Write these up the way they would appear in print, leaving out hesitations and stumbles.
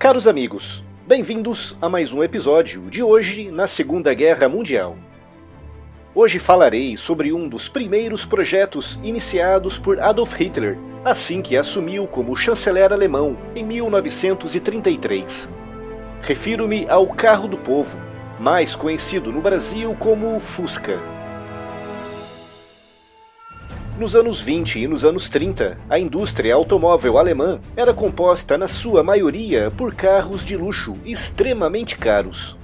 Caros amigos, bem-vindos a mais um episódio de hoje na Segunda Guerra Mundial. Hoje falarei sobre um dos primeiros projetos iniciados por Adolf Hitler, assim que assumiu como chanceler alemão em 1933. Refiro-me ao carro do povo, mais conhecido no Brasil como Fusca. Nos anos 20 e nos anos 30, a indústria automóvel alemã era composta na sua maioria por carros de luxo extremamente caros.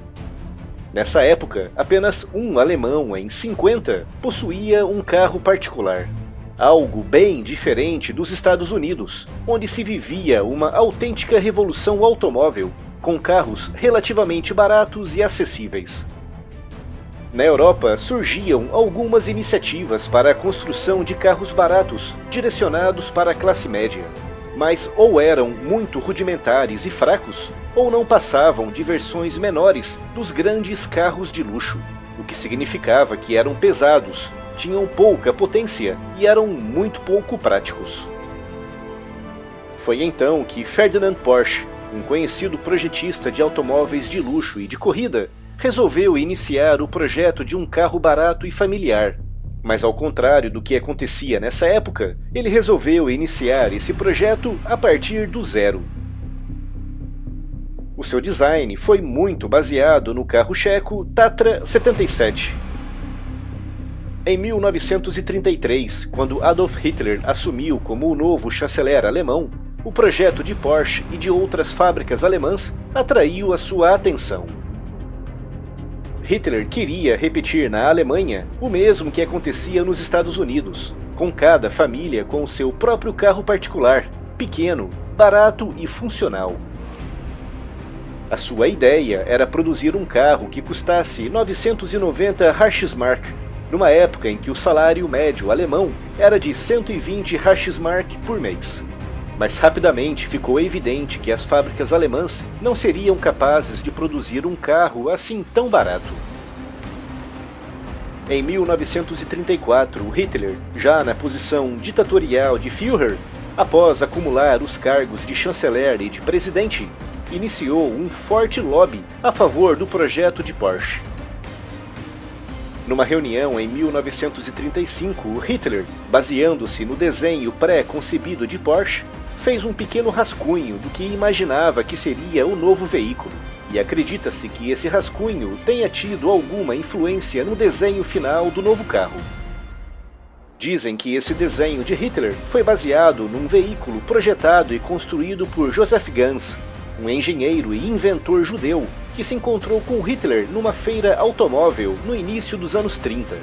Nessa época, apenas um alemão em 50 possuía um carro particular. Algo bem diferente dos Estados Unidos, onde se vivia uma autêntica revolução automóvel, com carros relativamente baratos e acessíveis. Na Europa surgiam algumas iniciativas para a construção de carros baratos, direcionados para a classe média, mas ou eram muito rudimentares e fracos, ou não passavam de versões menores dos grandes carros de luxo, o que significava que eram pesados, tinham pouca potência e eram muito pouco práticos. Foi então que Ferdinand Porsche, um conhecido projetista de automóveis de luxo e de corrida, resolveu iniciar o projeto de um carro barato e familiar. Mas ao contrário do que acontecia nessa época, ele resolveu iniciar esse projeto a partir do zero. O seu design foi muito baseado no carro checo Tatra 77. Em 1933, quando Adolf Hitler assumiu como o novo chanceler alemão, o projeto de Porsche e de outras fábricas alemãs atraiu a sua atenção. Hitler queria repetir na Alemanha o mesmo que acontecia nos Estados Unidos, com cada família com o seu próprio carro particular, pequeno, barato e funcional. A sua ideia era produzir um carro que custasse 990 Reichsmark, numa época em que o salário médio alemão era de 120 Reichsmark por mês. Mas rapidamente ficou evidente que as fábricas alemãs não seriam capazes de produzir um carro assim tão barato. Em 1934, Hitler, já na posição ditatorial de Führer, após acumular os cargos de chanceler e de presidente, iniciou um forte lobby a favor do projeto de Porsche. Numa reunião em 1935, Hitler, baseando-se no desenho pré-concebido de Porsche, fez um pequeno rascunho do que imaginava que seria o novo veículo, e acredita-se que esse rascunho tenha tido alguma influência no desenho final do novo carro. Dizem que esse desenho de Hitler foi baseado num veículo projetado e construído por Joseph Ganz, um engenheiro e inventor judeu que se encontrou com Hitler numa feira automóvel no início dos anos 30.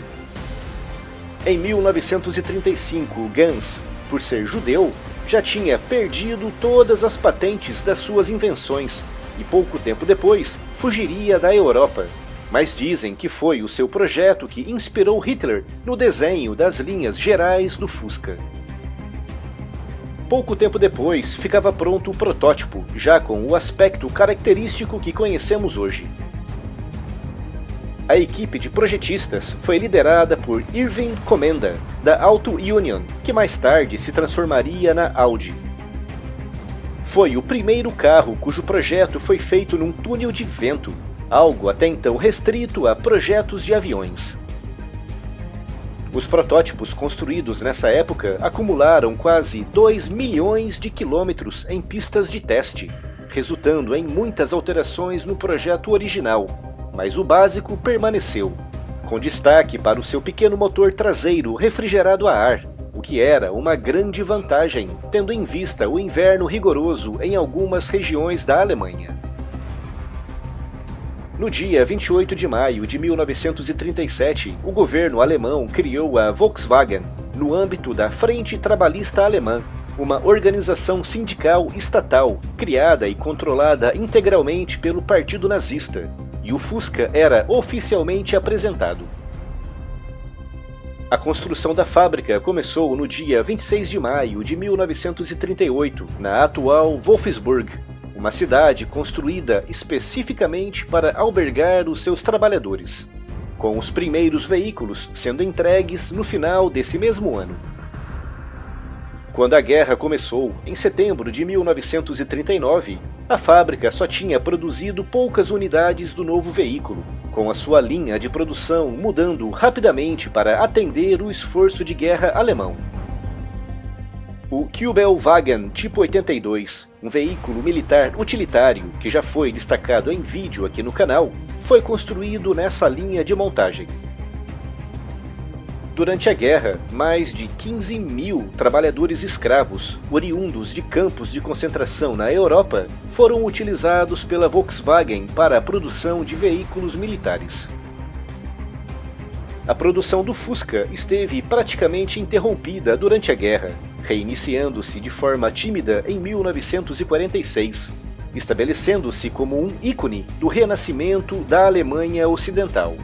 Em 1935, Ganz, por ser judeu, já tinha perdido todas as patentes das suas invenções e pouco tempo depois fugiria da Europa. Mas dizem que foi o seu projeto que inspirou Hitler no desenho das linhas gerais do Fusca. Pouco tempo depois ficava pronto o protótipo, já com o aspecto característico que conhecemos hoje. A equipe de projetistas foi liderada por Irving Komenda, da Auto Union, que mais tarde se transformaria na Audi. Foi o primeiro carro cujo projeto foi feito num túnel de vento, algo até então restrito a projetos de aviões. Os protótipos construídos nessa época acumularam quase 2 milhões de quilômetros em pistas de teste, resultando em muitas alterações no projeto original. Mas o básico permaneceu, com destaque para o seu pequeno motor traseiro refrigerado a ar, o que era uma grande vantagem, tendo em vista o inverno rigoroso em algumas regiões da Alemanha. No dia 28 de maio de 1937, o governo alemão criou a Volkswagen, no âmbito da Frente Trabalhista Alemã, uma organização sindical estatal criada e controlada integralmente pelo Partido Nazista, e o Fusca era oficialmente apresentado. A construção da fábrica começou no dia 26 de maio de 1938, na atual Wolfsburg, uma cidade construída especificamente para albergar os seus trabalhadores, com os primeiros veículos sendo entregues no final desse mesmo ano. Quando a guerra começou, em setembro de 1939, A fábrica só tinha produzido poucas unidades do novo veículo, com a sua linha de produção mudando rapidamente para atender o esforço de guerra alemão. O Kübelwagen Tipo 82, um veículo militar utilitário que já foi destacado em vídeo aqui no canal, foi construído nessa linha de montagem. Durante a guerra, mais de 15 mil trabalhadores escravos, oriundos de campos de concentração na Europa, foram utilizados pela Volkswagen para a produção de veículos militares. A produção do Fusca esteve praticamente interrompida durante a guerra, reiniciando-se de forma tímida em 1946, estabelecendo-se como um ícone do renascimento da Alemanha Ocidental.